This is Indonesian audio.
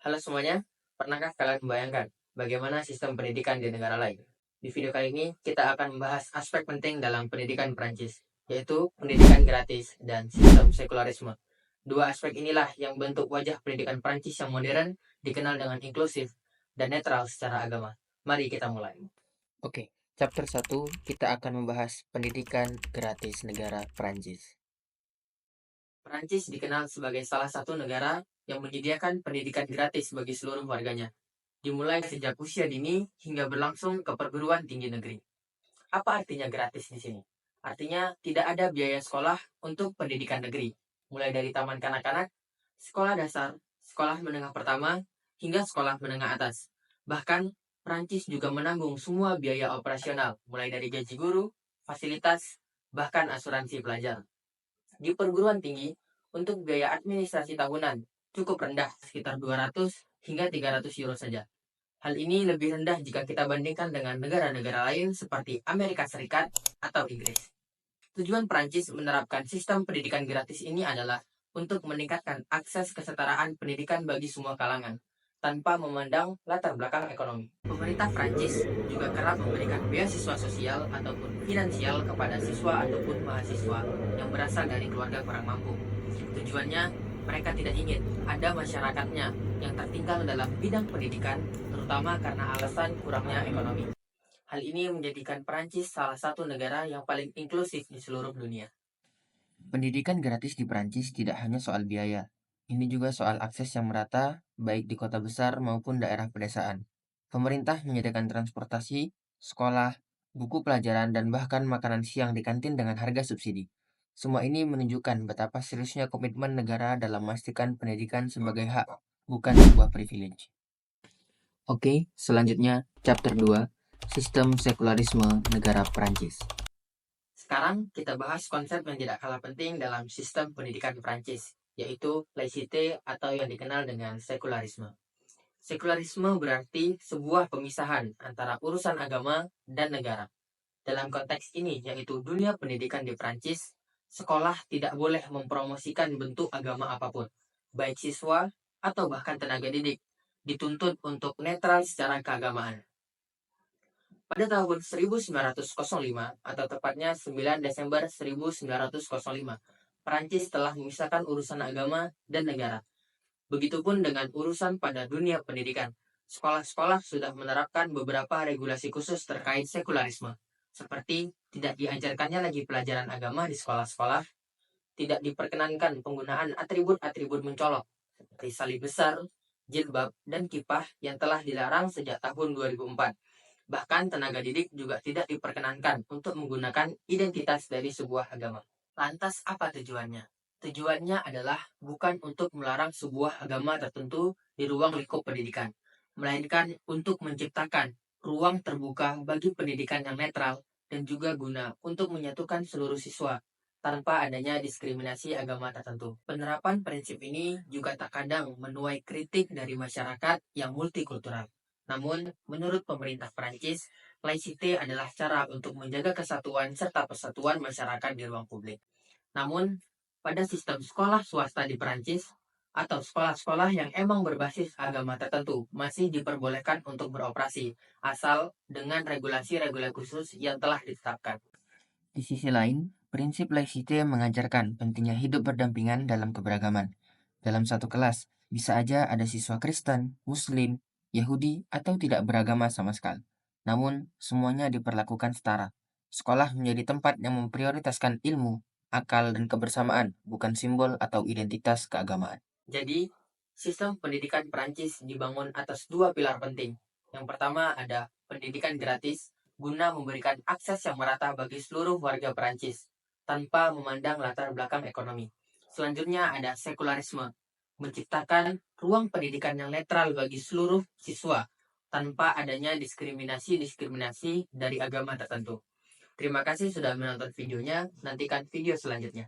Halo semuanya, pernahkah kalian membayangkan bagaimana sistem pendidikan di negara lain? Di video kali ini, kita akan membahas aspek penting dalam pendidikan Prancis, yaitu pendidikan gratis dan sistem sekularisme. Dua aspek inilah yang bentuk wajah pendidikan Prancis yang modern, dikenal dengan inklusif dan netral secara agama. Mari kita mulai. Oke, chapter 1 kita akan membahas pendidikan gratis negara Prancis. Prancis dikenal sebagai salah satu negara yang menyediakan pendidikan gratis bagi seluruh warganya, dimulai sejak usia dini hingga berlangsung ke perguruan tinggi negeri. Apa artinya gratis di sini? Artinya tidak ada biaya sekolah untuk pendidikan negeri, mulai dari taman kanak-kanak, sekolah dasar, sekolah menengah pertama, hingga sekolah menengah atas. Bahkan, Prancis juga menanggung semua biaya operasional, mulai dari gaji guru, fasilitas, bahkan asuransi pelajar. Di perguruan tinggi, untuk biaya administrasi tahunan cukup rendah, sekitar 200 hingga 300 euro saja. Hal ini lebih rendah jika kita bandingkan dengan negara-negara lain seperti Amerika Serikat atau Inggris. Tujuan Prancis menerapkan sistem pendidikan gratis ini adalah untuk meningkatkan akses kesetaraan pendidikan bagi semua kalangan, tanpa memandang latar belakang ekonomi. Pemerintah Prancis juga kerap memberikan beasiswa sosial ataupun finansial kepada siswa ataupun mahasiswa yang berasal dari keluarga kurang mampu. Tujuannya, mereka tidak ingin ada masyarakatnya yang tertinggal dalam bidang pendidikan, terutama karena alasan kurangnya ekonomi. Hal ini menjadikan Prancis salah satu negara yang paling inklusif di seluruh dunia. Pendidikan gratis di Prancis tidak hanya soal biaya. Ini juga soal akses yang merata, baik di kota besar maupun daerah pedesaan. Pemerintah menyediakan transportasi, sekolah, buku pelajaran, dan bahkan makanan siang di kantin dengan harga subsidi. Semua ini menunjukkan betapa seriusnya komitmen negara dalam memastikan pendidikan sebagai hak, bukan sebuah privilege. Oke, selanjutnya chapter 2, sistem sekularisme negara Prancis. Sekarang kita bahas konsep yang tidak kalah penting dalam sistem pendidikan Prancis, yaitu laicite atau yang dikenal dengan sekularisme. Sekularisme berarti sebuah pemisahan antara urusan agama dan negara. Dalam konteks ini, yaitu dunia pendidikan di Prancis, sekolah tidak boleh mempromosikan bentuk agama apapun, baik siswa atau bahkan tenaga didik, dituntut untuk netral secara keagamaan. Pada tahun 1905, atau tepatnya 9 Desember 1905, Prancis telah memisahkan urusan agama dan negara. Begitupun dengan urusan pada dunia pendidikan. Sekolah-sekolah sudah menerapkan beberapa regulasi khusus terkait sekularisme, seperti tidak diajarkannya lagi pelajaran agama di sekolah-sekolah, tidak diperkenankan penggunaan atribut-atribut mencolok, seperti salib besar, jilbab, dan kipah yang telah dilarang sejak tahun 2004. Bahkan tenaga didik juga tidak diperkenankan untuk menggunakan identitas dari sebuah agama. Lantas apa tujuannya? Tujuannya adalah bukan untuk melarang sebuah agama tertentu di ruang lingkup pendidikan, melainkan untuk menciptakan ruang terbuka bagi pendidikan yang netral dan juga guna untuk menyatukan seluruh siswa tanpa adanya diskriminasi agama tertentu. Penerapan prinsip ini juga tak kadang menuai kritik dari masyarakat yang multikultural. Namun, menurut pemerintah Prancis, laicite adalah cara untuk menjaga kesatuan serta persatuan masyarakat di ruang publik. Namun, pada sistem sekolah swasta di Prancis, atau sekolah-sekolah yang emang berbasis agama tertentu masih diperbolehkan untuk beroperasi, asal dengan regulasi-regulasi khusus yang telah ditetapkan. Di sisi lain, prinsip laicite mengajarkan pentingnya hidup berdampingan dalam keberagaman. Dalam satu kelas, bisa aja ada siswa Kristen, Muslim, Yahudi, atau tidak beragama sama sekali. Namun, semuanya diperlakukan setara. Sekolah menjadi tempat yang memprioritaskan ilmu, akal, dan kebersamaan, bukan simbol atau identitas keagamaan. Jadi, sistem pendidikan Perancis dibangun atas dua pilar penting. Yang pertama ada pendidikan gratis, guna memberikan akses yang merata bagi seluruh warga Perancis, tanpa memandang latar belakang ekonomi. Selanjutnya ada sekularisme, menciptakan ruang pendidikan yang netral bagi seluruh siswa, tanpa adanya diskriminasi-diskriminasi dari agama tertentu. Terima kasih sudah menonton videonya, nantikan video selanjutnya.